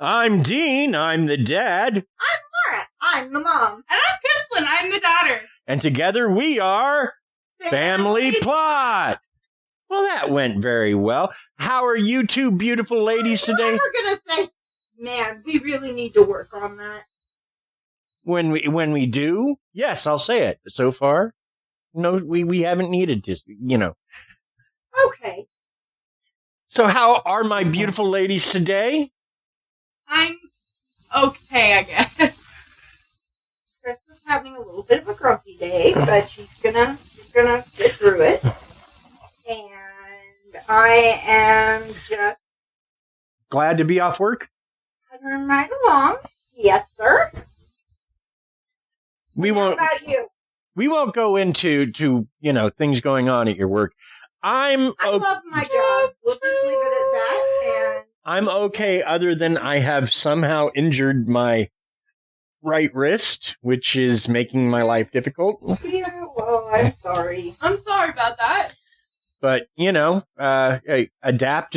I'm Dean. I'm the dad. I'm Laura. I'm the mom. And I'm Kristlyn. I'm the daughter. And together we are Family Plot. Well, that went very well. How are you two beautiful ladies today? We're going to say, man, we really need to work on that. When we do, yes, I'll say it. So far, no, we haven't needed to, Okay. So how are my beautiful ladies today? I'm okay, I guess. Krista's having a little bit of a grumpy day, but she's gonna get through it. And I am just Glad to be off work? puttering right along. Yes, sir. How about you? We won't go into things going on at your work. I love my job. We'll just leave it at that. And I'm okay, other than I have somehow injured my right wrist, which is making my life difficult. Yeah, well, I'm sorry. I'm sorry about that. But, adapt,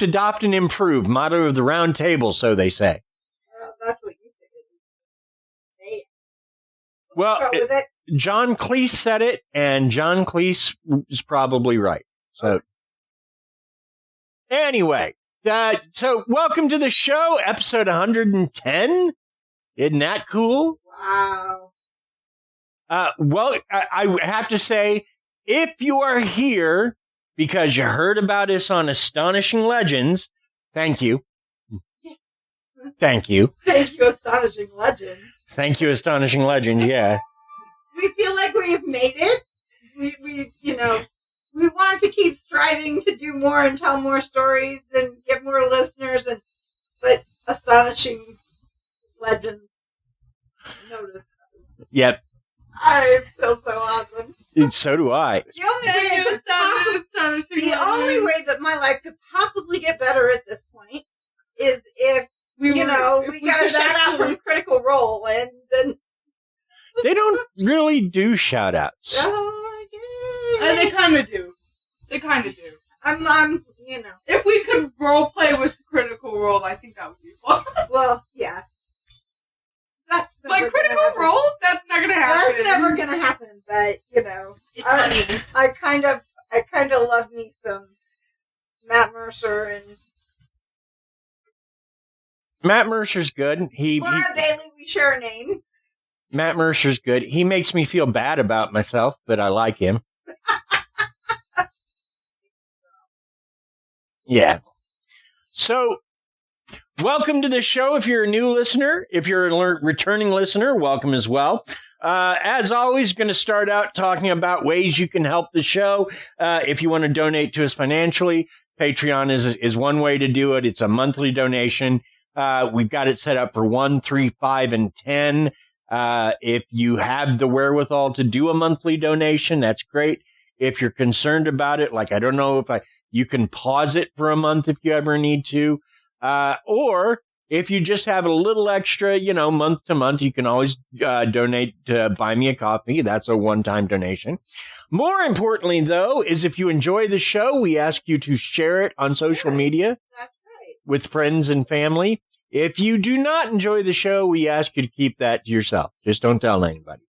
adopt, and improve. Motto of the round table, so they say. That's what you said. Well, Go with it. John Cleese said it, and John Cleese is probably right. So, Anyway, so welcome to the show, episode 110. Isn't that cool? Wow. Well, I have to say, if you are here because you heard about us on Astonishing Legends, thank you. Thank you. Thank you, Astonishing Legends. Thank you, Astonishing Legends, yeah. We feel like we've made it. We want to keep striving to do more and tell more stories and get more listeners, but Astonishing Legends noticed us. Yep. I feel so awesome. So do I. The only way that my life could possibly get better at this point is if we got a shout out from Critical Role, and then they don't really do shout outs. They kind of do. I'm if we could role play with Critical Role, I think that would be fun. Well, yeah. Like Critical Role, that's not gonna happen. That's never gonna happen. But it's funny. I kind of love me some Matt Mercer, and Matt Mercer's good. Laura Bailey, we share a name. Matt Mercer's good. He makes me feel bad about myself, but I like him. Yeah. So, welcome to the show. If you're a new listener, if you're a returning listener, welcome as well. As always, going to start out talking about ways you can help the show. If you want to donate to us financially, Patreon is one way to do it. It's a monthly donation. We've got it set up for 1, 3, 5, and 10. If you have the wherewithal to do a monthly donation, that's great. If you're concerned about it, like I don't know if you can pause it for a month if you ever need to, or if you just have a little extra, month to month, you can always donate to Buy Me a Coffee. That's a one-time donation. More importantly, though, is if you enjoy the show, we ask you to share it on social media. That's right. With friends and family. If you do not enjoy the show, we ask you to keep that to yourself. Just don't tell anybody.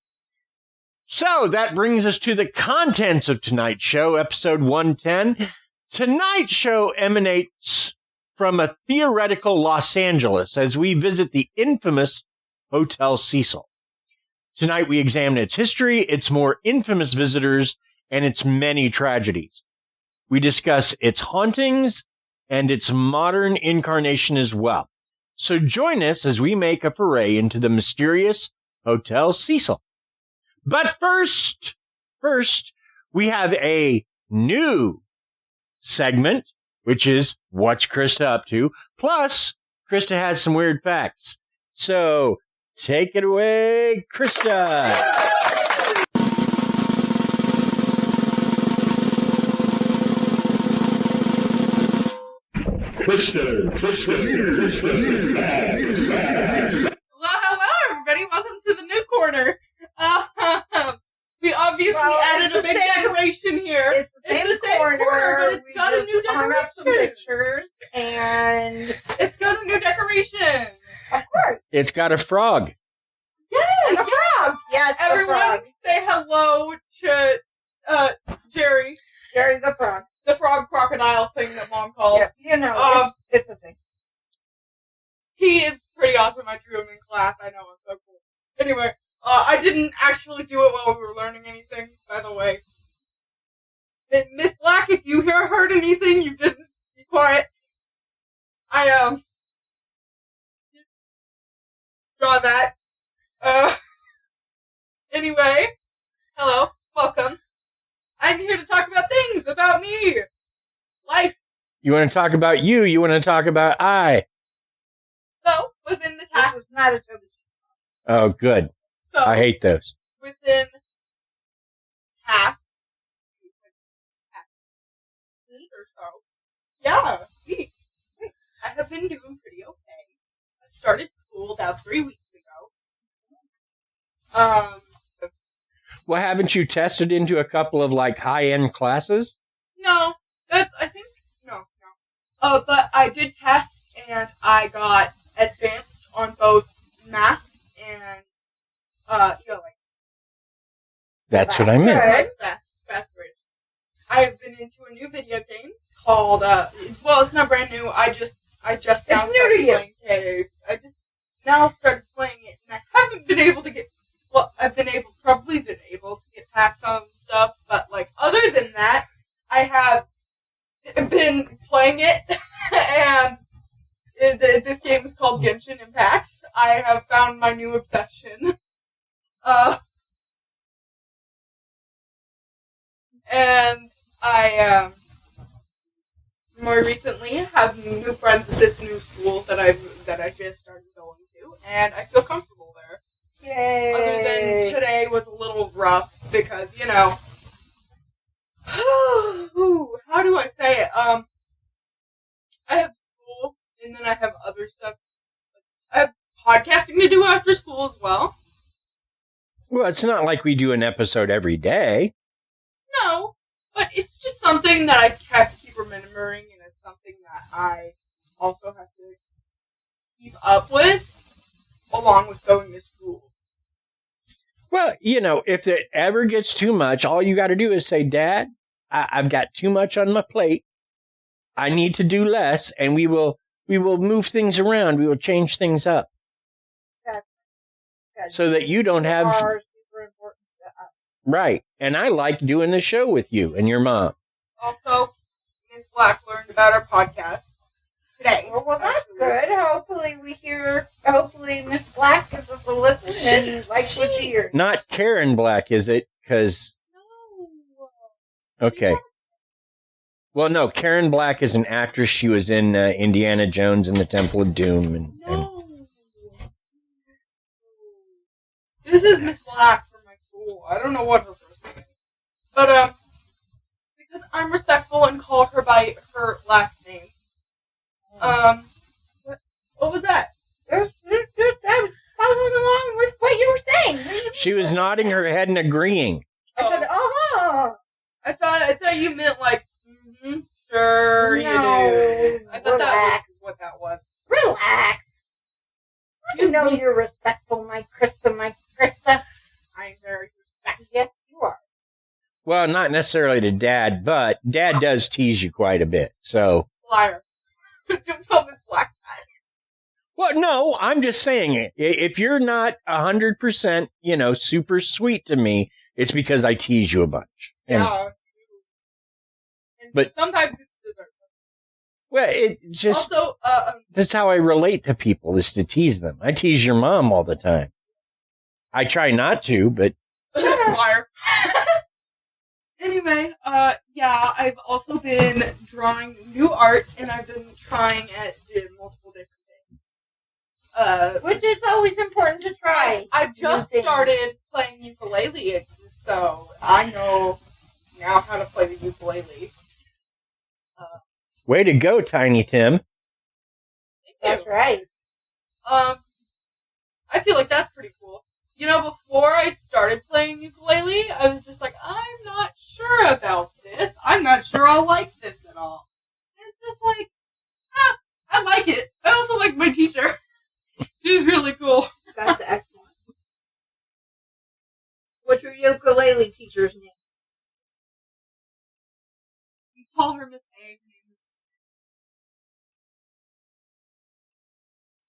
So that brings us to the contents of tonight's show, episode 110. Tonight's show emanates from a theoretical Los Angeles as we visit the infamous Hotel Cecil. Tonight we examine its history, its more infamous visitors, and its many tragedies. We discuss its hauntings and its modern incarnation as well. So join us as we make a foray into the mysterious Hotel Cecil. But first, we have a new segment, which is What's Krysta Up To? Plus, Krysta has some weird facts. So, take it away, Krysta! Well, hello, everybody. Welcome to the new corner. We obviously added a big decoration here. It's the same corner, but it's got a new hung up some decoration. pictures, and It's got new decorations. Of course. It's got a frog. Yeah, And a frog. Yes, Everyone the frog. say hello to Jerry, Jerry the frog. the frog crocodile thing that Mom calls. Yeah, you know, it's a thing. He is pretty awesome. I drew him in class. I know, it's so cool. Anyway, I didn't actually do it while we were learning anything, by the way. Miss Black, if you heard anything, you didn't. Be quiet. I, draw that. Anyway, hello, welcome. I'm here to talk about things about me. Life. You want to talk about you? You want to talk about I? So, within the task. This is not a Toby. Oh, good. So, I hate those. within past week or so. Yeah, week. I have been doing pretty okay. I started school about 3 weeks ago. Well, haven't you tested into a couple of, like, high-end classes? No, no. But I did test, and I got advanced on both math and, That's what I meant. Good. Fast grade. I've been into a new video game called, well, it's not brand new, I just now new started to you. playing Cave. I just now started playing it, and I haven't been able to get, well, I've probably been able to get past some stuff, but, like, other than that, I have been playing it, and this game is called Genshin Impact. I have found my new obsession. And I, more recently have new friends at this new school that I just started going to, and I feel comfortable there. Yay. Other than today was a little rough because, you know, how do I say it? I have school, and then I have other stuff. I have podcasting to do after school as well. Well, it's not like we do an episode every day. No, but it's just something that I have to keep remembering, and it's something that I also have to keep up with, along with going to school. Well, you know, if it ever gets too much, all you got to do is say, Dad, I've got too much on my plate. I need to do less, and we will move things around. We will change things up. Good. So that you don't have... Are super important to us. Right. And I like doing the show with you and your mom. Also, Ms. Black learned about our podcast today. Well, that's good. Hopefully Miss Black gives us a listen and likes what she hears. Not Karen Black, is it? Because... No. Okay. Well, no, Karen Black is an actress. She was in Indiana Jones and the Temple of Doom. And No. This is Miss Black from my school. I don't know what her first name is. But, because I'm respectful and call her by her last name. What was that? I was following along with what you were saying. she was nodding her head and agreeing. I said, I thought you meant like, sure No, you do. I thought that was relax. what that was. Relax. You know you're respectful, my Krysta. I am very respectful. Yes, you are. Well, not necessarily to Dad, but Dad does tease you quite a bit. So, Liar. Don't tell Miss Black that. well, no, I'm just saying it. If you're not 100%, you know, super sweet to me, it's because I tease you a bunch. And, Yeah. And But- sometimes it's deserved. well, it just, Also, that's how I relate to people, is to tease them. I tease your mom all the time. I try not to, but liar. Anyway, yeah, I've also been drawing new art, and I've been trying at multiple different things. Which is always important to try. I just New things. started playing ukulele, so I know now how to play the ukulele. way to go, Tiny Tim. Thank you. That's right. I feel like that's pretty cool. You know, before I started playing ukulele, I was just like, I'm not sure about this. I'm not sure I'll like this at all. And it's just like, I like it. I also like like my teacher. She's really cool. That's excellent. What's your ukulele teacher's name? You call her Miss A.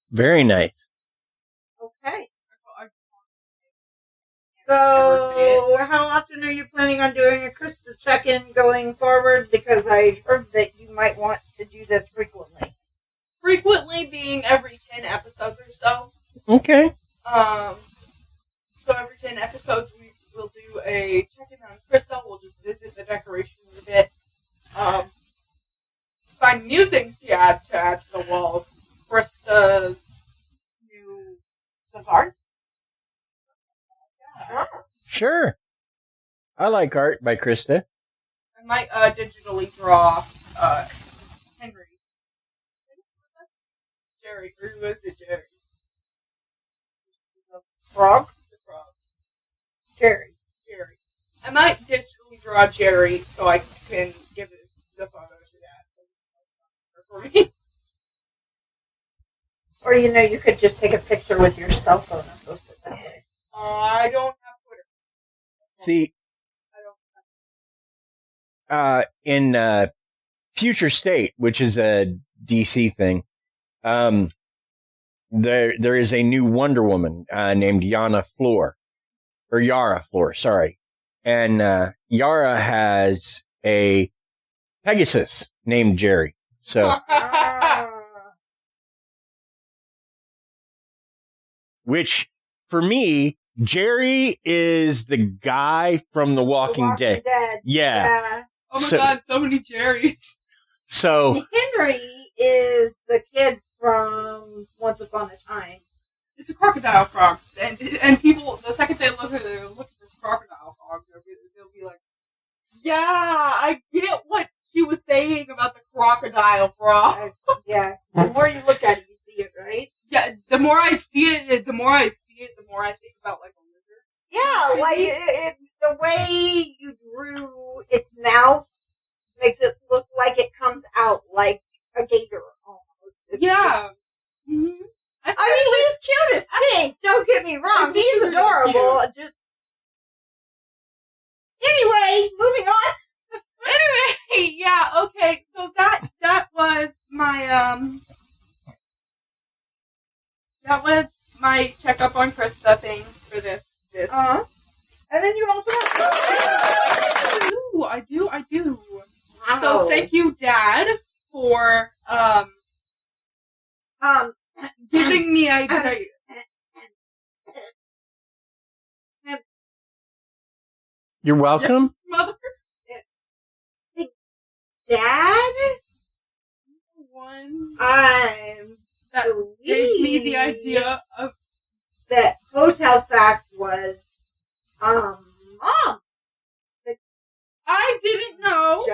Very nice. Okay. So, how often are you planning on doing a Krysta check-in going forward? Because I heard that you might want to do this frequently. Frequently being every 10 episodes or so. Okay. So every 10 episodes we will do a check-in on Krysta. We'll just visit the decorations a bit. Find new things to add to the wall of Krysta's new art. Sure. I like art by Krysta. I might digitally draw Henry. Jerry. Or who is it, Jerry? Frog? The frog. Jerry. I might digitally draw Jerry so I can give it the photo to Dad. For me. Or, you could just take a picture with your cell phone and post it that way. I don't have Twitter. See, in Future State, which is a DC thing, there is a new Wonder Woman named Yara Flor, sorry. And Yara has a Pegasus named Jerry. So, which for me, Jerry is the guy from The Walking Dead. Yeah. Oh my God, so many Jerrys. So Henry is the kid from Once Upon a Time. It's a crocodile frog, and people the second they look at this crocodile frog, they'll be like, "Yeah, I get what she was saying about the crocodile frog." Yeah, the more you look at it, you see it, right? Yeah, the more I see it, the more I think about like a lizard. Yeah, like the way you drew its mouth makes it look like it comes out like a gator almost. It's yeah. Just, he's cute as stink. Don't get me wrong. He's adorable. Just anyway, moving on. Anyway, yeah, okay. So that was my checkup on Krysta thing for this. And then you also I do. Wow. So thank you, Dad, for giving me idea. you're welcome. Yes, mother. Dad? One That gave me the idea of that Hotel Facts was Mom. I didn't know.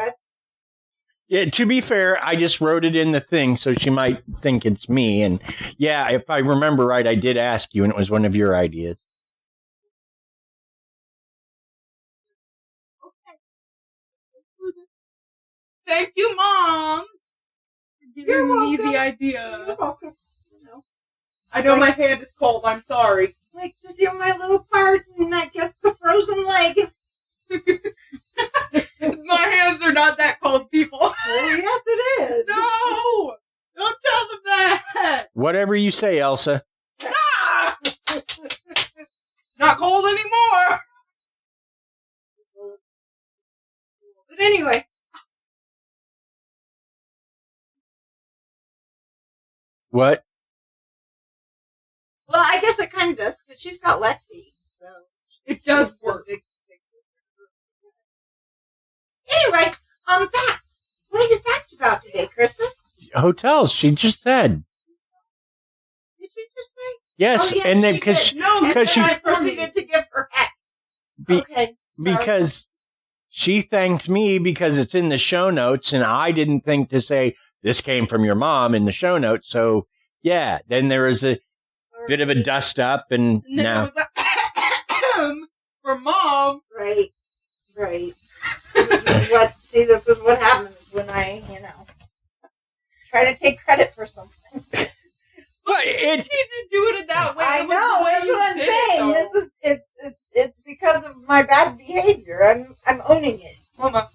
Yeah, to be fair, I just wrote it in the thing, so she might think it's me. And yeah, if I remember right, I did ask you, and it was one of your ideas. Thank you, Mom, for You're giving me welcome. the idea. You're welcome. I know my hand is cold. I'm sorry. Like to do my little part, and I guess the frozen leg. My hands are not that cold, people. Oh, yes, it is. No! Don't tell them that! Whatever you say, Elsa. Ah! Not cold anymore! But anyway. What? Well, I guess it kind of does, because she's got Lexi, so. It does work. Anyway, facts. What are your facts about today, Krysta? Hotels, she just said. Did she just say? Yes, Oh, yes, and then she because did. No, because she I proceeded to give her X. Okay. Sorry. because she thanked me because it's in the show notes, and I didn't think to say this came from your mom in the show notes. So yeah, then there was a bit of a dust up, and now It was for Mom. Right. This is what happens when I, try to take credit for something. need to do it in that way. I It was know. the way That's you what I'm did saying. it, though. It's because of my bad behavior. I'm owning it. Mama.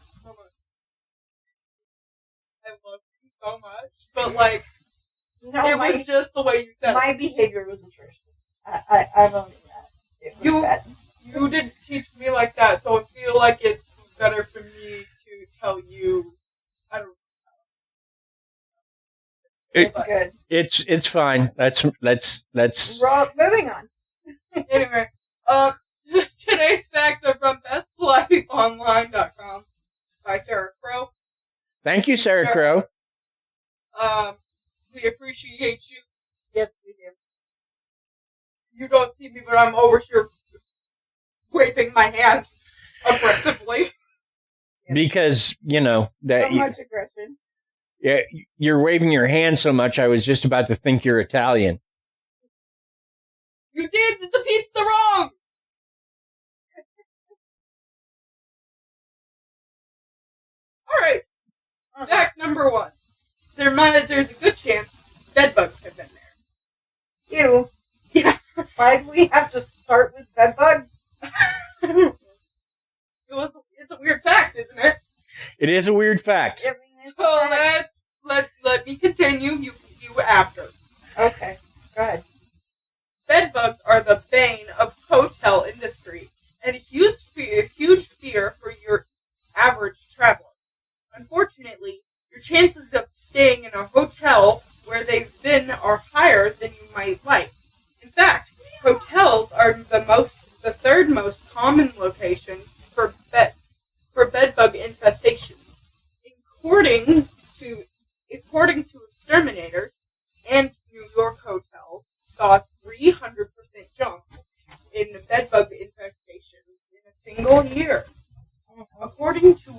I love you so much, but like, No, it was just the way you said my it. behavior was atrocious. I'm owning that. It was bad. You didn't teach me like that, so I feel like it's better for me to tell you. I don't know. Good. It's fine. Let's Moving on. Anyway, today's facts are from bestlifeonline.com by Sarah Crow. Thank you, Sarah Crow. We appreciate you. Yes, we do. You don't see me, but I'm over here waving my hand aggressively. Because, you know, that So much aggression. yeah, you're waving your hand so much, I was just about to think you're Italian. You did the pizza wrong! Alright. Fact number 1. There's a good chance bedbugs have been there. Ew. Yeah. Why do we have to start with bedbugs? It's a weird fact, isn't it? It is a weird fact. I mean, it's So a fact. let me continue. You after. Okay, go ahead. Bedbugs are the bane of hotel industry and a huge fear for your average traveler. Unfortunately, your chances of staying in a hotel where they've been are higher than you might like. In fact, hotels are the third most common location for bedbug infestations. According to exterminators and New York hotels saw 300% jump in bedbug infestations in a single year. According to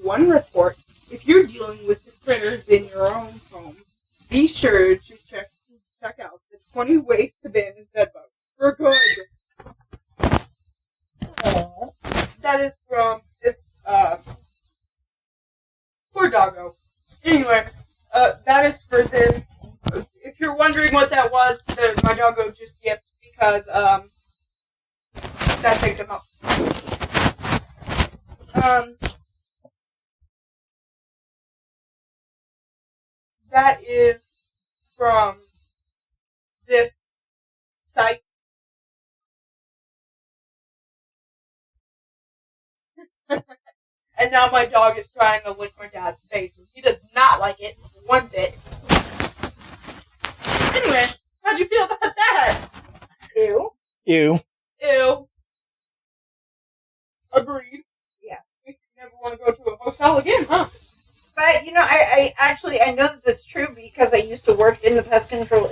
one report, if you're dealing with the critters in your own home, be sure to check out the 20 ways to ban bedbugs for good. That is from this poor doggo. Anyway, that is for this. If you're wondering what that was, my doggo just yipped because that picked him up. That is from this site. And now my dog is trying to lick my dad's face, and he does not like it one bit. Anyway, how'd you feel about that? Ew. Ew. Ew. Agreed. Yeah. Makes you never want to go to a hotel again, huh? But, you know, I know that this is true because I used to work in the pest control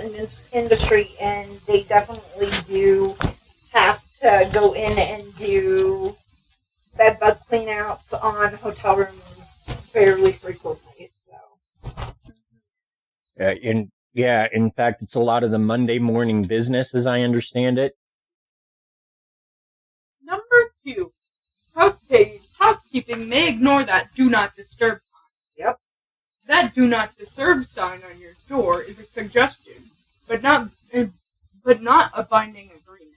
industry, and they definitely do have to go in and do bedbug cleanouts on hotel rooms fairly frequently. So, In fact, it's a lot of the Monday morning business, as I understand it. Number 2. Housekeeping may ignore that do not disturb sign. Yep. That do not disturb sign on your door is a suggestion, but not a binding agreement.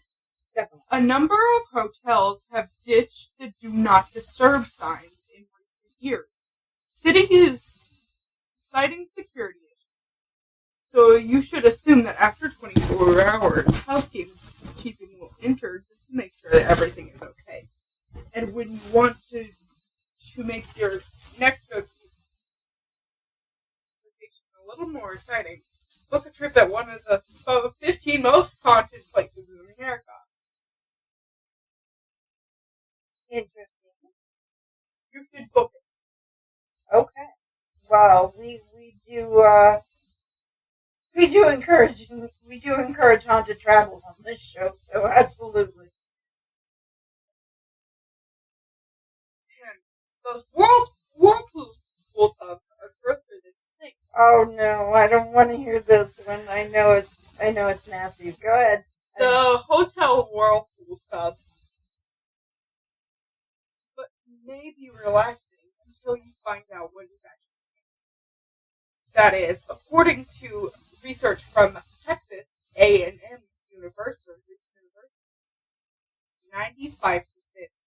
definitely. A number of hotels have ditched the do not disturb signs in recent years. Citing security issues. So you should assume that after 24 hours, housekeeping will enter just to make sure that everything is okay. And when you want to make your next vacation a little more exciting, book a trip at one of the 15 most haunted places in America. Interesting. You should book it. Okay. Well, we do encourage haunted travel on this show, so absolutely. And those whirlpool tubs are grosser than you think. Oh no, I don't want to hear this one. I know it's nasty. Go ahead. The hotel whirlpool tub, but may be relaxing until you find out what is actually. That is, according to research from Texas A&M University, 95%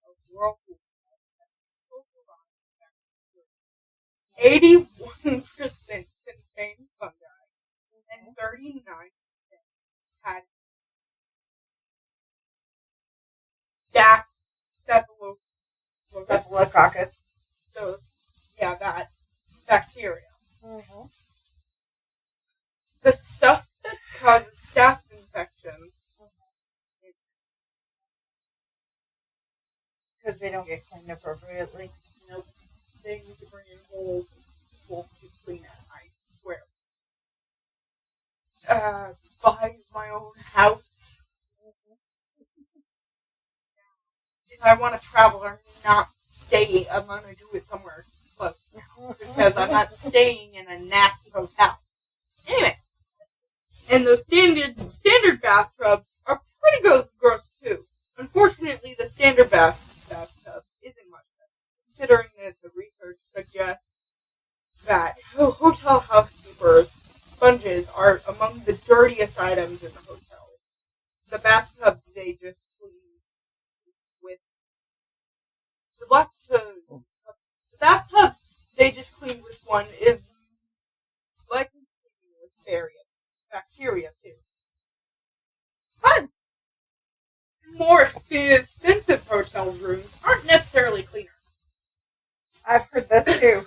of whirlpools have 81% contain fungi, and 39% had Staphylococcus. That bacteria. Mm-hmm. The stuff that causes staph infections. Because they don't get cleaned appropriately. Nope. They need to bring in whole people to clean it, I swear. Buy my own house. If I want to travel, I'm not staying. I'm going to do it somewhere close now. Because I'm not staying in a nasty hotel. Anyway. And those standard bathtubs are pretty gross too. Unfortunately, the standard bathtub isn't much better, considering that the research suggests that hotel housekeepers' sponges are among the dirtiest items in the hotel. The bathtub they just clean with the bathtub they just cleaned with one is likely cleaning with bacteria too. But more expensive hotel rooms aren't necessarily cleaner. I've heard that too.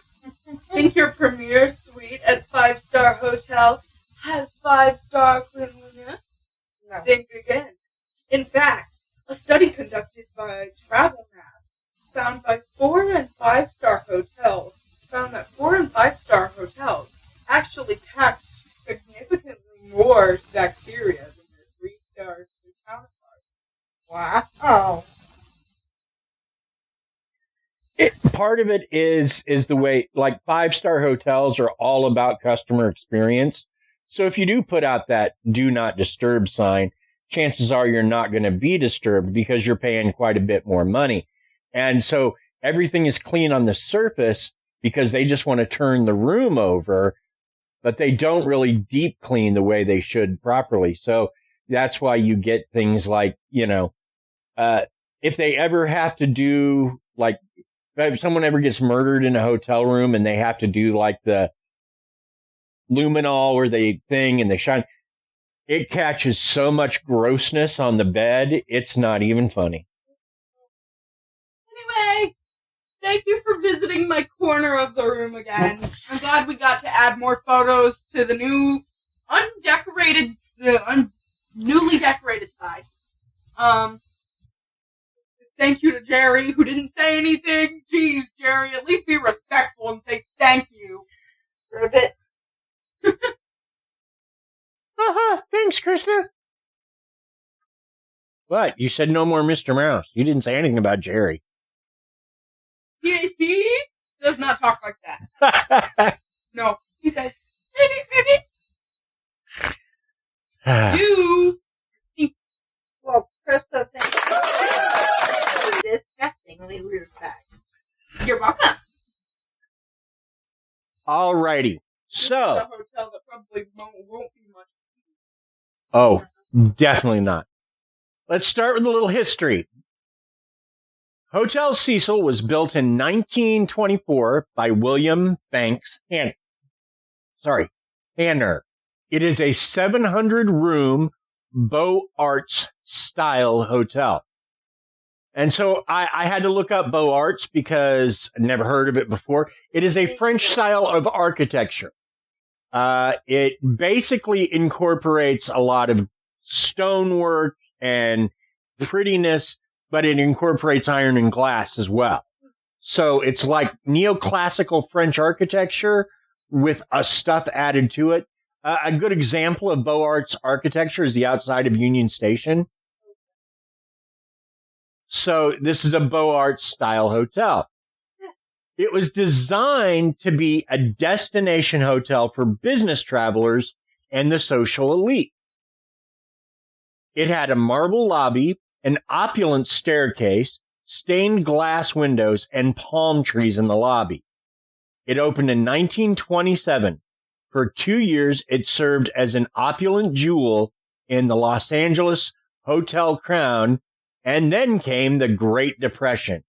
Think your premier suite at 5-star hotel has 5-star cleanliness? No. Think again. In fact, a study conducted by TravelMap found that 4 and 5-star hotels actually packed significantly more bacteria than their 3-star counterparts. Wow. Oh. Part of it is the way, like 5-star hotels are all about customer experience. So if you do put out that do not disturb sign, chances are you're not going to be disturbed because you're paying quite a bit more money. And so everything is clean on the surface because they just want to turn the room over, but they don't really deep clean the way they should properly. So that's why you get things like, if they ever have to do, like, if someone ever gets murdered in a hotel room and they have to do like the luminol or the thing and they shine, it catches so much grossness on the bed, it's not even funny. Anyway, thank you for visiting my corner of the room again. I'm glad we got to add more photos to the new newly decorated side. Thank you to Jerry, who didn't say anything. Jeez, Jerry, at least be respectful and say thank you. For a bit. Thanks, Krysta. What? You said no more Mr. Mouse. You didn't say anything about Jerry. He does not talk like that. No, he says, maybe. You. Well, Krysta, thank you for disgustingly weird facts. You're welcome. Alrighty. So. This is a hotel that probably won't be much. Oh, definitely not. Let's start with a little history. Hotel Cecil was built in 1924 by William Banks Hanner. It is a 700-room Beaux Arts style hotel. And so I had to look up Beaux Arts because I never heard of it before. It is a French style of architecture. It basically incorporates a lot of stonework and prettiness, but it incorporates iron and glass as well. So it's like neoclassical French architecture with a stuff added to it. A good example of Beaux Arts architecture is the outside of Union Station. So this is a Beaux Arts style hotel. It was designed to be a destination hotel for business travelers and the social elite. It had a marble lobby, an opulent staircase, stained glass windows, and palm trees in the lobby. It opened in 1927 For 2 years, it served as an opulent jewel in the Los Angeles Hotel Crown, and then came the Great Depression.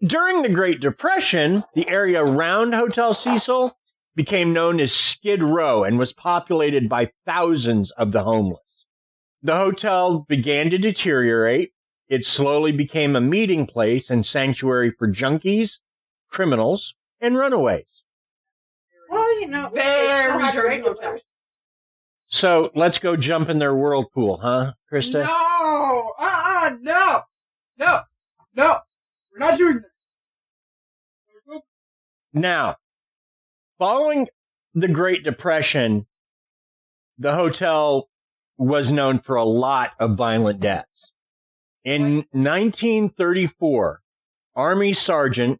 During the Great Depression, the area around Hotel Cecil became known as Skid Row and was populated by thousands of the homeless. The hotel began to deteriorate. It slowly became a meeting place and sanctuary for junkies, criminals, and runaways. Well, Very had dirty regulars. hotels. So let's go jump in their whirlpool, huh, Krysta? No! No! No! No! We're not doing that. Now, following the Great Depression, the hotel was known for a lot of violent deaths. In 1934, Army Sergeant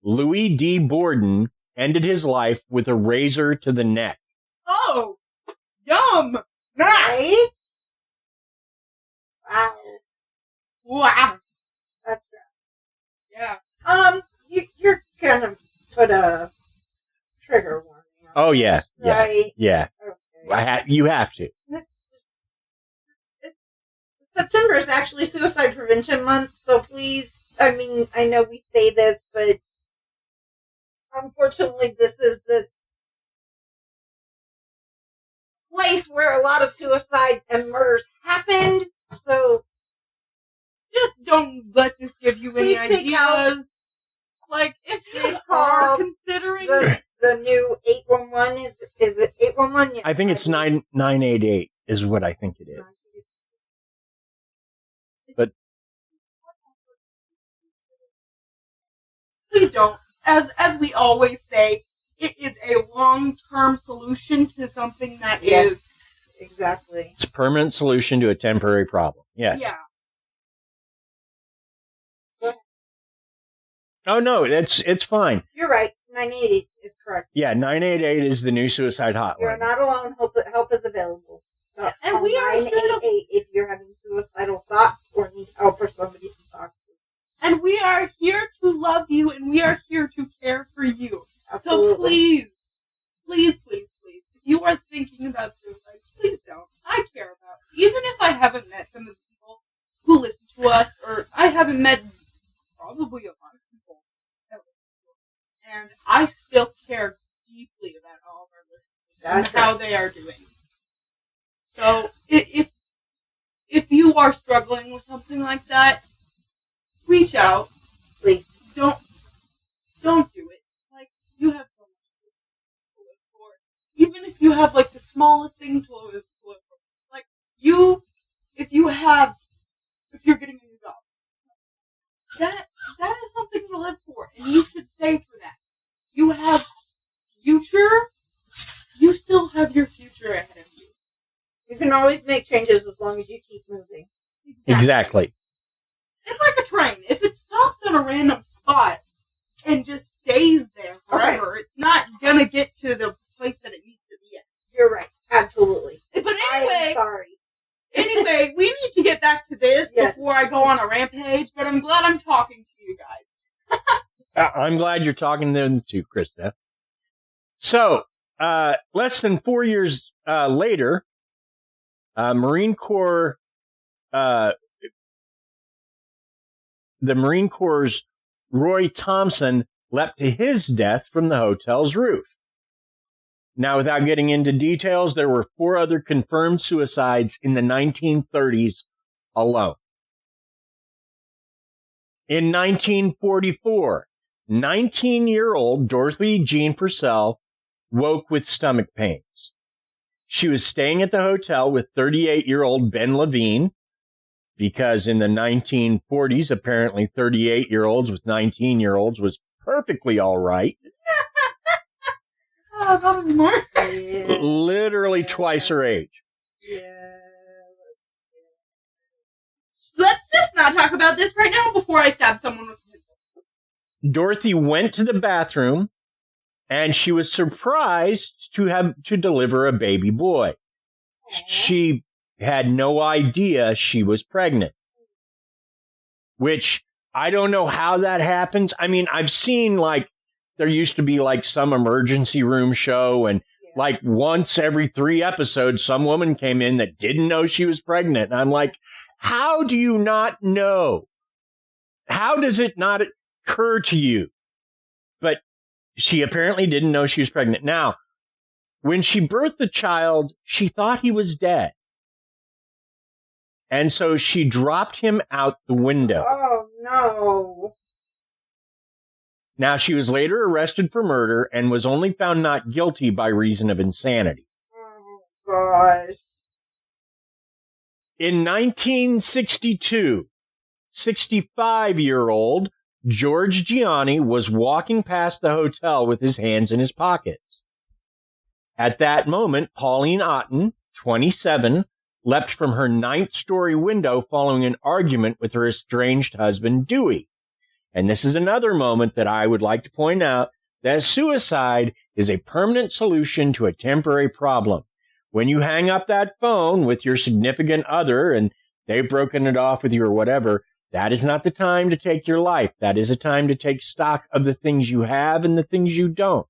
Louis D. Borden ended his life with a razor to the neck. Oh! Yum! Nice! Right? Wow. Wow! That's right. Yeah. You're gonna put a trigger warning on Oh, yeah, this, yeah, right? yeah. Okay. You have to. September is actually Suicide Prevention Month, so please, I know we say this, but unfortunately this is the place where a lot of suicide and murders happened, so Just don't let this give you any Please take out- ideas. Like, if you Please are call considering... the new 811, is it 811? Yeah, I think it's 9988 is what I think it is. But Please don't. As we always say, it is a long-term solution to something that Yes. is... Exactly. it's a permanent solution to a temporary problem. Yes. Yeah. Oh, no, it's fine. You're right. 988 is correct. Yeah, 988 is the new suicide hotline. You're not alone. Help is available. And Call we are here to- 988 if you're having suicidal thoughts or need help or somebody to talk to. And we are here to love you, and we are here to care for you. Absolutely. So please, please, please, please, if you are thinking about suicide, please don't. I care about it. Even if I haven't met some of the people who listen to us, or I haven't met probably a lot of people that listen to us, and I still care deeply about all of our listeners That's and how they are doing. So if you are struggling with something like that, reach out. Please. Don't do it. Like, you have so much to live for. Even if you have like the smallest thing to live for. Like if you're getting a new job, that is something to live for, and you should stay for that. You have future. You still have your future ahead of you. You can always make changes as long as you keep moving. Exactly. It's like a train. If it stops in a random spot and just stays there forever, it's not gonna get to the place that it needs to be at. You're right. Absolutely. But I am anyway, sorry. we need to get back to this Yes. before I go on a rampage, but I'm glad I'm talking to you guys. I'm glad you're talking to them too, Krysta. So, less than 4 years later, Marine Corps, the Marine Corps' Roy Thompson leapt to his death from the hotel's roof. Now, without getting into details, there were 4 other confirmed suicides in the 1930s alone. In 1944, 19-year-old Dorothy Jean Purcell woke with stomach pains. She was staying at the hotel with 38-year-old Ben Levine, because in the 1940s, apparently 38-year-olds with 19-year-olds was perfectly all right. Oh, that was more. Yeah. Literally twice her age. Yeah. Let's just not talk about this right now before I stab someone with a pencil. Dorothy went to the bathroom, and she was surprised to deliver a baby boy. She had no idea she was pregnant, which I don't know how that happens. I mean, I've seen like there used to be like some emergency room show, and like once every 3 episodes, some woman came in that didn't know she was pregnant. And I'm like, how do you not know? How does it not occur to you? But she apparently didn't know she was pregnant. Now, when she birthed the child, she thought he was dead. And so she dropped him out the window. Oh, no. Now, she was later arrested for murder and was only found not guilty by reason of insanity. Oh, gosh. In 1962, 65-year-old George Gianni was walking past the hotel with his hands in his pockets. At that moment, Pauline Otten, 27, leapt from her 9th-story window following an argument with her estranged husband, Dewey. And this is another moment that I would like to point out that suicide is a permanent solution to a temporary problem. When you hang up that phone with your significant other and they've broken it off with you or whatever, that is not the time to take your life. That is a time to take stock of the things you have and the things you don't,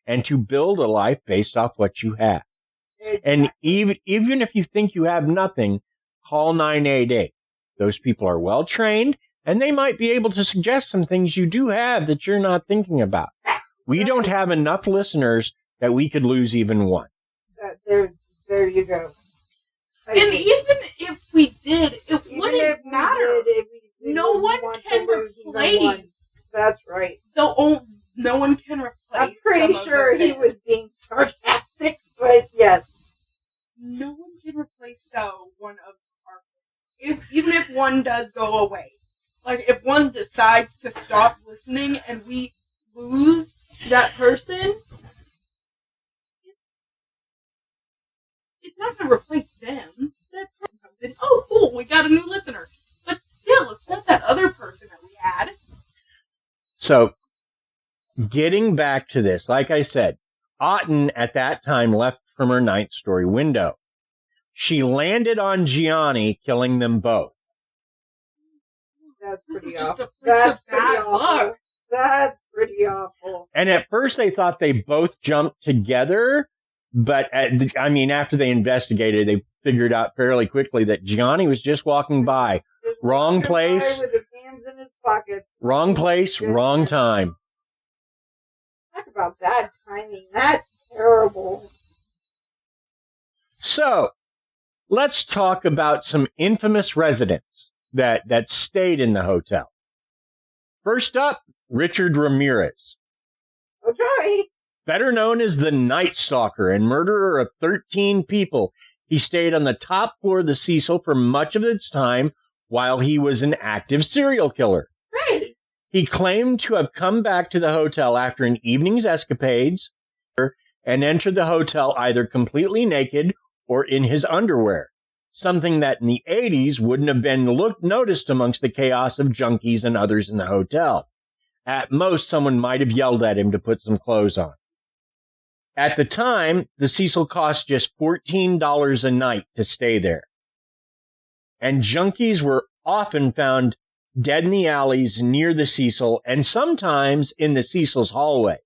and to build a life based off what you have. And even if you think you have nothing, call 988. Those people are well trained, and they might be able to suggest some things you do have that you're not thinking about. We don't have enough listeners that we could lose even one. There you go. And even if we did, it wouldn't matter. No one can replace. That's right. No one can replace. I'm pretty sure he was being sarcastic, but yes. No one can replace one of our. Even if one does go away, like if one decides to stop listening and we lose that person, it's not going to replace them. That person comes in. Oh, cool, we got a new listener. But still, it's not that other person that we had. So, getting back to this, like I said, Otten at that time left from her 9th-story window. She landed on Gianni, killing them both. That's This is pretty just awful. a place of bad luck. That's pretty awful. And at first they thought they both jumped together, but after they investigated, they figured out fairly quickly that Gianni was just walking by. Just Wrong walking place. by with his hands in his pockets. Wrong place, wrong time. Talk about bad timing. That's terrible. So, let's talk about some infamous residents that stayed in the hotel. First up, Richard Ramirez. Okay. Better known as the Night Stalker and murderer of 13 people. He stayed on the top floor of the Cecil for much of its time while he was an active serial killer. Great. He claimed to have come back to the hotel after an evening's escapades and entered the hotel either completely naked or in his underwear, something that in the 80s wouldn't have been noticed amongst the chaos of junkies and others in the hotel. At most, someone might have yelled at him to put some clothes on. At the time, the Cecil cost just $14 a night to stay there. And junkies were often found dead in the alleys near the Cecil and sometimes in the Cecil's hallways.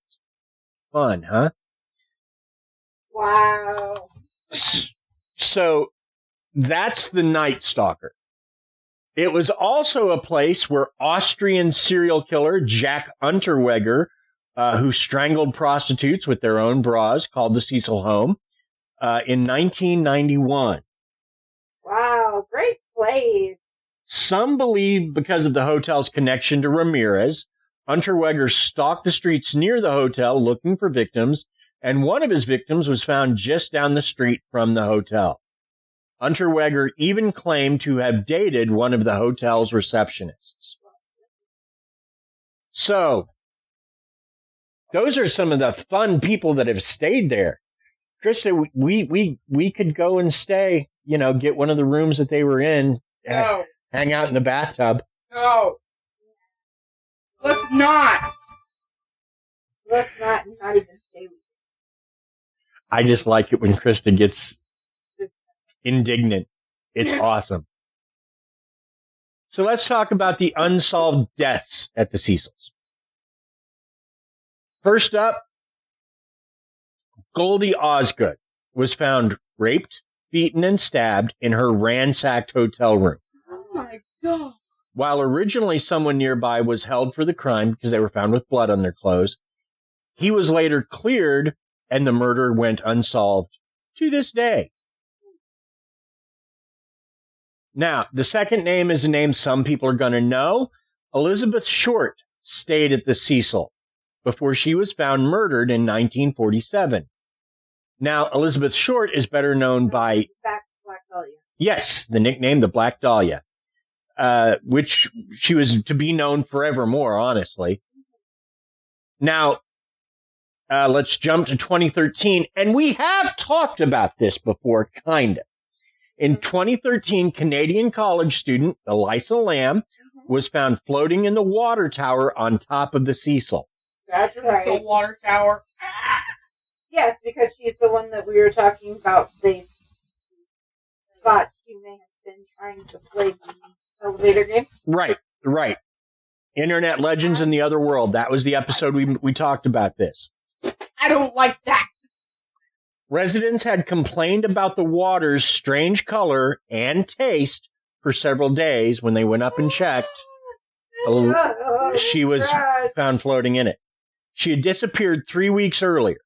Fun, huh? Wow. So that's the Night Stalker. It was also a place where Austrian serial killer Jack Unterweger, who strangled prostitutes with their own bras, called the Cecil home, in 1991. Wow, great place. Some believe because of the hotel's connection to Ramirez, Unterweger stalked the streets near the hotel looking for victims, and one of his victims was found just down the street from the hotel. Unterweger even claimed to have dated one of the hotel's receptionists. So, those are some of the fun people that have stayed there. Krysta, we could go and stay, get one of the rooms that they were in, No. hang out in the bathtub. No. Let's not. Let's not even stay with I just like it when Krysta gets indignant. It's awesome. So let's talk about the unsolved deaths at the Cecils. First up, Goldie Osgood was found raped, beaten, and stabbed in her ransacked hotel room. Oh my God. While originally someone nearby was held for the crime because they were found with blood on their clothes, he was later cleared and the murder went unsolved to this day. Now, the second name is a name some people are going to know. Elizabeth Short stayed at the Cecil before she was found murdered in 1947. Now, Elizabeth Short is better known by... Black Dahlia. Yes, the nickname, the Black Dahlia, which she was to be known forevermore, honestly. Now, let's jump to 2013, and we have talked about this before, kind of. In 2013, Canadian college student Elisa Lamb was found floating in the water tower on top of the Cecil. That's right. Cecil water tower. Yes, because she's the one that we were talking about. They thought she may have been trying to play the elevator game. Right. Internet legends in the other world. That was the episode we talked about this. I don't like that. Residents had complained about the water's strange color and taste for several days. When they went up and checked, she was found floating in it. She had disappeared 3 weeks earlier.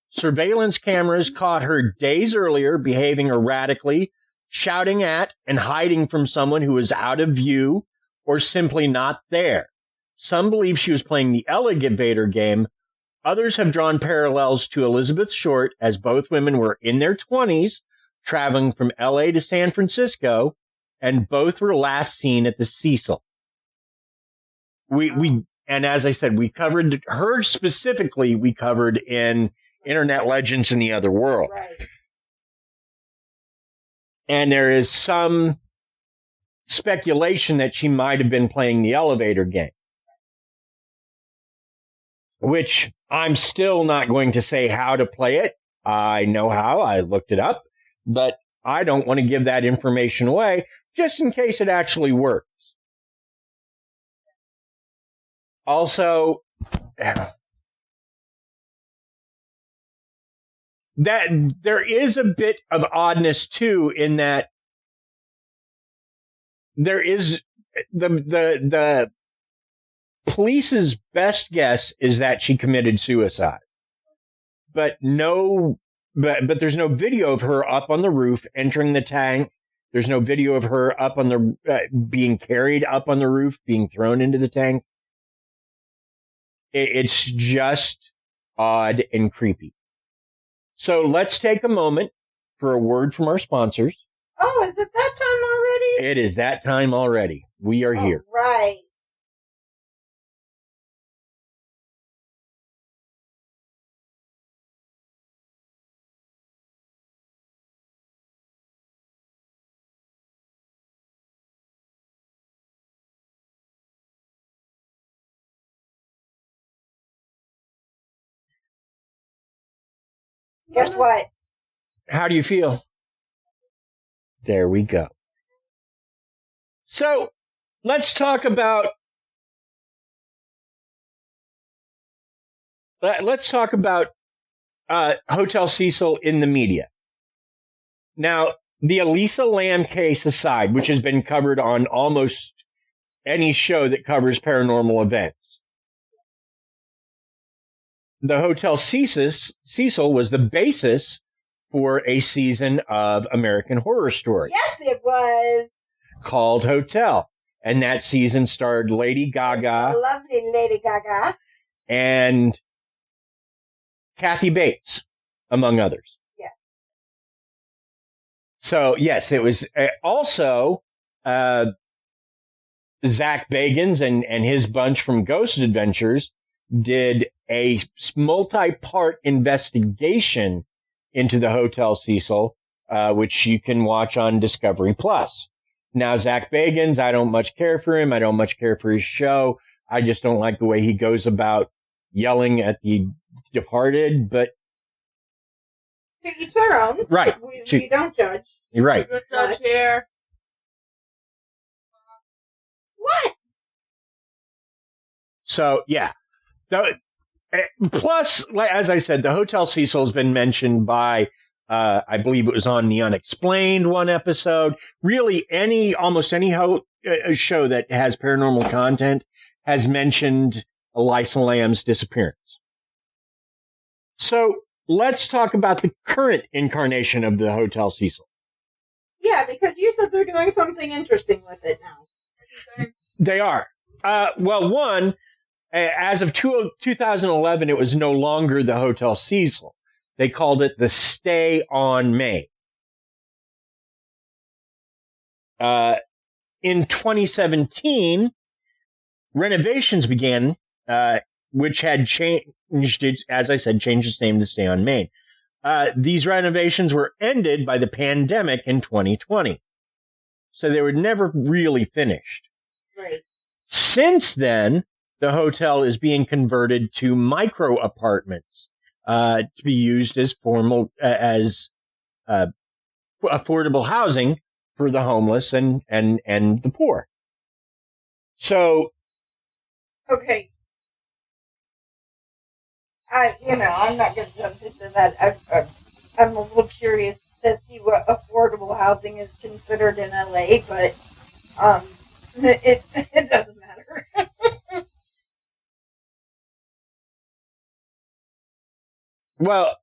Surveillance cameras caught her days earlier behaving erratically, shouting at and hiding from someone who was out of view or simply not there. Some believe she was playing the elevator game. Others have drawn parallels to Elizabeth Short, as both women were in their 20s, traveling from LA to San Francisco, and both were last seen at the Cecil. And as I said, we covered her specifically, we covered in Internet Legends in the Other World. Right. And there is some speculation that she might have been playing the elevator game, which I'm still not going to say how to play it. I know how. I looked it up, but I don't want to give that information away just in case it actually works. Also, that there is a bit of oddness too, in that there is the police's best guess is that she committed suicide, but there's no video of her up on the roof entering the tank. There's no video of her up on the being carried up on the roof, being thrown into the tank. It's just odd and creepy. So let's take a moment for a word from our sponsors. Oh, is it that time already? It is that time already. We are here. Right. Guess what? How do you feel? There we go. So let's talk about Hotel Cecil in the media. Now, the Elisa Lamb case aside, which has been covered on almost any show that covers paranormal events, the Hotel Cecil was the basis for a season of American Horror Story. Yes, it was. Called Hotel. And that season starred Lady Gaga. Lovely Lady Gaga. And Kathy Bates, among others. Yeah. So, yes, it was also Zach Bagans and his bunch from Ghost Adventures did a multi-part investigation into the Hotel Cecil, which you can watch on Discovery Plus. Now, Zach Bagans, I don't much care for him. I don't much care for his show. I just don't like the way he goes about yelling at the departed, but... To each their own. Right. We don't judge. You're right. Good judge here. What? So, yeah. Plus, as I said, the Hotel Cecil has been mentioned by, I believe it was on The Unexplained one episode. Really, almost any show that has paranormal content has mentioned Elisa Lam's disappearance. So, let's talk about the current incarnation of the Hotel Cecil. Yeah, because you said they're doing something interesting with it now. They are. Well, one, as of 2011, it was no longer the Hotel Cecil. They called it the Stay on Main. In 2017, renovations began, which had changed it, as I said, changed its name to Stay on Main. These renovations were ended by the pandemic in 2020. So they were never really finished. Right. Since then, the hotel is being converted to micro apartments to be used as affordable housing for the homeless and the poor. So, okay. I'm not going to jump into that. I'm a little curious to see what affordable housing is considered in LA, but it doesn't matter. Well,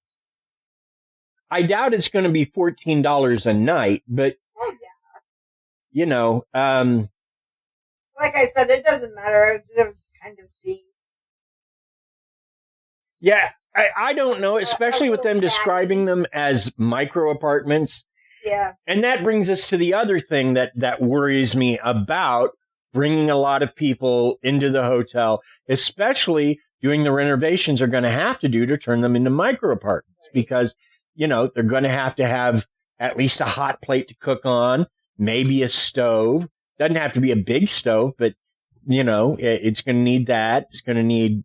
I doubt it's going to be $14 a night, but like I said, it doesn't matter. It was kind of the. Yeah, I don't know, especially with them describing them as micro apartments. Yeah. And that brings us to the other thing that worries me about bringing a lot of people into the hotel, especially doing the renovations are going to have to do to turn them into micro apartments because, they're going to have at least a hot plate to cook on, maybe a stove. Doesn't have to be a big stove, but, it's going to need that. It's going to need,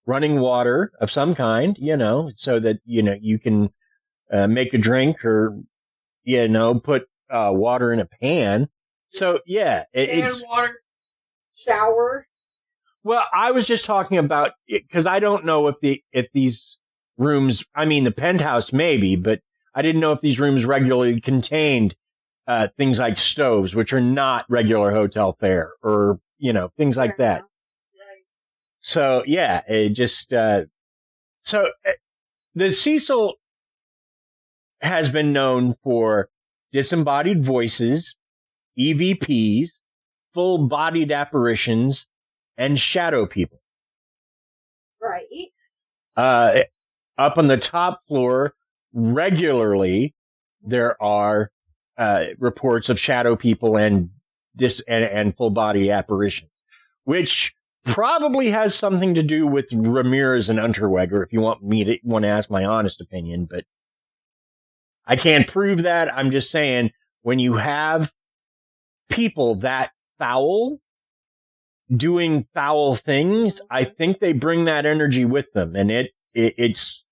running water of some kind, so that, you can make a drink or, put water in a pan. So, yeah. It's water. Shower. Well, I was just talking about it because I don't know if these rooms, the penthouse maybe, but I didn't know if these rooms regularly contained things like stoves, which are not regular hotel fare or, things like that. So, yeah, it just, the Cecil has been known for disembodied voices, EVPs, full-bodied apparitions, and shadow people. Right. Up on the top floor, regularly, there are reports of shadow people and full-body apparitions, which probably has something to do with Ramirez and Unterweger, if you want to ask my honest opinion, but I can't prove that. I'm just saying, when you have people that foul doing foul things, I think they bring that energy with them, and it's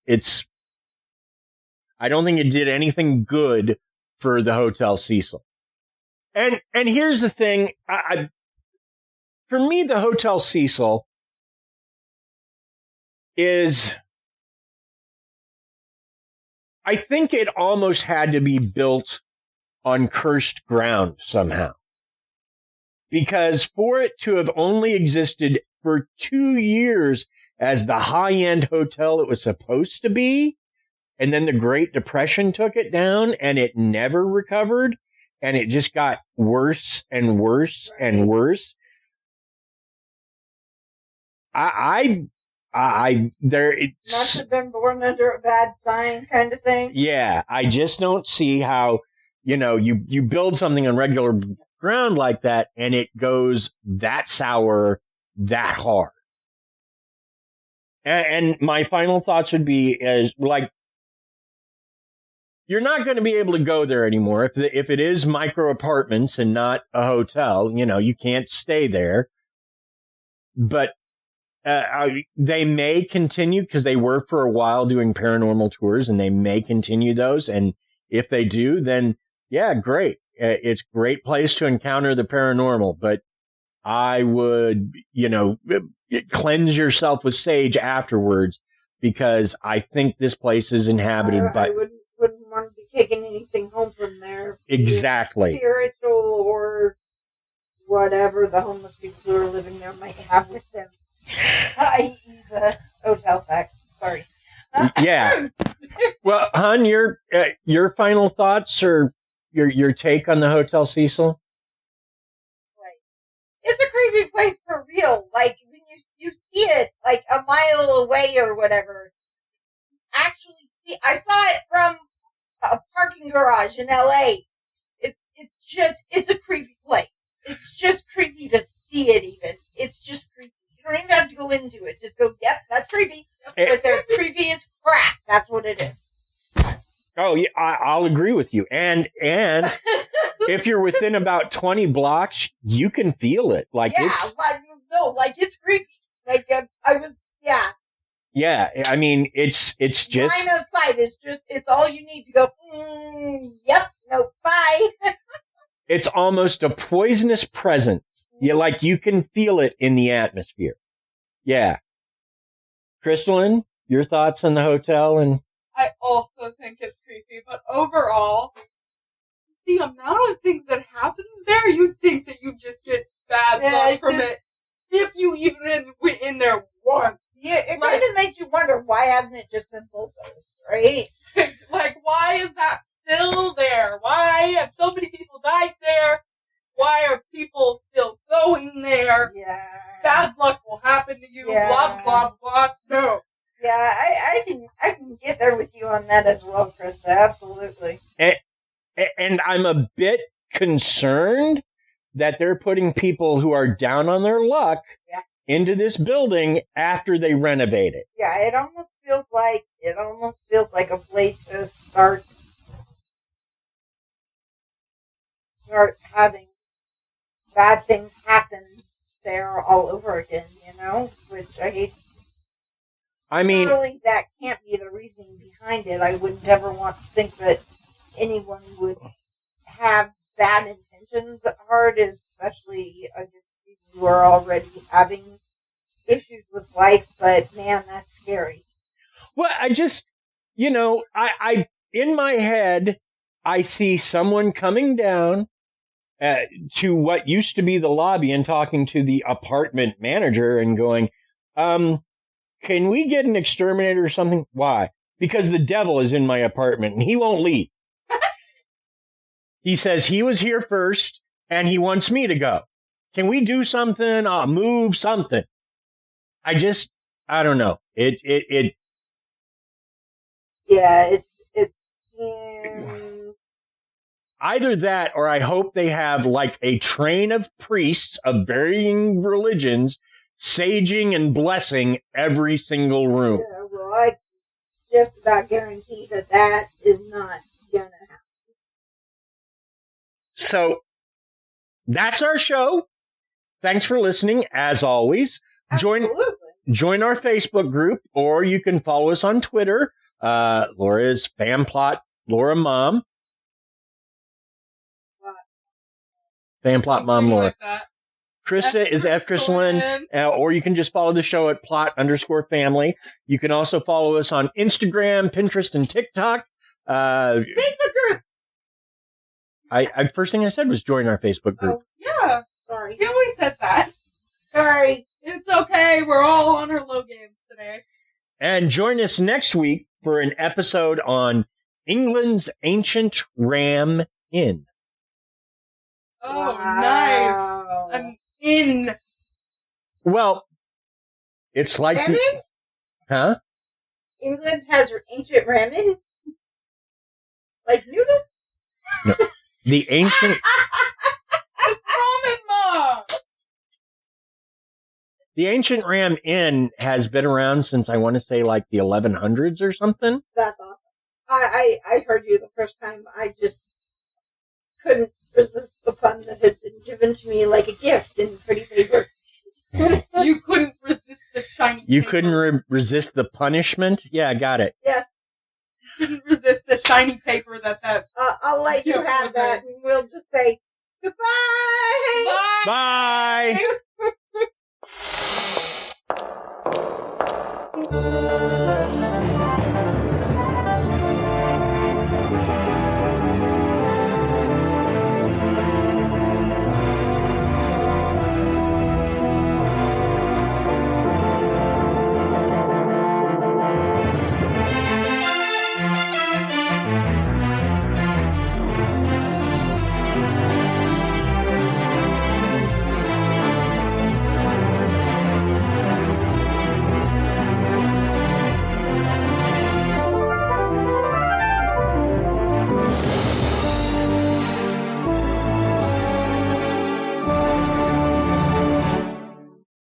I don't think it did anything good for the Hotel Cecil. And here's the thing, for me, the Hotel Cecil is, I think it almost had to be built on cursed ground somehow. Because for it to have only existed for 2 years as the high-end hotel it was supposed to be, and then the Great Depression took it down, and it never recovered, and it just got worse and worse and worse. It must have been born under a bad sign, kind of thing. Yeah, I just don't see how, you build something on regular ground like that and it goes that sour that hard. And my final thoughts would be you're not going to be able to go there anymore if it is micro apartments and not a hotel. You can't stay there. But they may continue, because they were for a while doing paranormal tours, and they may continue those. And if they do, then yeah, great. It's a great place to encounter the paranormal, but I would, cleanse yourself with sage afterwards, because I think this place is inhabited by... I wouldn't want to be taking anything home from there. Exactly. Spiritual or whatever the homeless people who are living there might have with them. I.e. the hotel facts. Sorry. Yeah. Well, hon, your final thoughts or your take on the Hotel Cecil? Right. It's a creepy place for real. Like, when you see it, like, a mile away or whatever. Actually, I saw it from a parking garage in L.A. It's a creepy place. It's just creepy to see it even. It's just creepy. You don't even have to go into it. Just go, yep, that's creepy. But they're creepy as crap. That's what it is. Oh, yeah, I'll agree with you. And if you're within about 20 blocks, you can feel it. Like, it's creepy. Like, Yeah, I mean, it's just... line of sight is just, it's all you need to go, yep, no, bye. It's almost a poisonous presence. You can feel it in the atmosphere. Yeah. Crystalline, your thoughts on the hotel? And I also think it's creepy, but overall, the amount of things that happens there, you'd think that you just get bad luck from it if you even went in there once. Yeah, it kind of makes you wonder, why hasn't it just been bulldozed, right? Like, why is that still there? Why have so many people died there? Why are people still going there? Yeah. Bad luck will happen to you, blah, blah, blah. No. Yeah, I can get there with you on that as well, Krysta. Absolutely. And I'm a bit concerned that they're putting people who are down on their luck into this building after they renovate it. Yeah, it almost feels like a place to start having bad things happen there all over again, which I hate. I mean, surely that can't be the reasoning behind it. I wouldn't ever want to think that anyone would have bad intentions at heart, especially against people who are already having issues with life. But man, that's scary. Well, I just, I in my head, I see someone coming down to what used to be the lobby and talking to the apartment manager and going, can we get an exterminator or something? Why? Because the devil is in my apartment and he won't leave. He says he was here first and he wants me to go. Can we do something? Move something. I don't know. Either that, or I hope they have like a train of priests of varying religions saging and blessing every single room. Yeah, well, I just about guarantee that is not gonna happen. So that's our show. Thanks for listening, as always. Join our Facebook group, or you can follow us on Twitter. Laura's Fanplot, Laura Mom. Fanplot Mom Laura. Like Krysta is F. Crystalline, or you can just follow the show at plot_family. You can also follow us on Instagram, Pinterest, and TikTok. Facebook group. I first thing I said was join our Facebook group. Oh, yeah. Sorry. You always said that. Sorry. It's okay. We're all on our low games today. And join us next week for an episode on England's ancient Ram Inn. Oh, wow. Nice. I'm in. Well, it's like... Huh? England has ancient ramen? Like noodles? No. The ancient... It's ramen, Mom! The ancient Ram Inn has been around since I want to say like the 1100s or something. That's awesome. I heard you the first time. I just couldn't resist the pun that had been given to me like a gift in pretty paper. You couldn't resist the shiny You paper. couldn't resist the punishment? Yeah, I got it. Yeah. couldn't resist the shiny paper that. I'll let you have that, and we'll just say goodbye. Bye. Bye.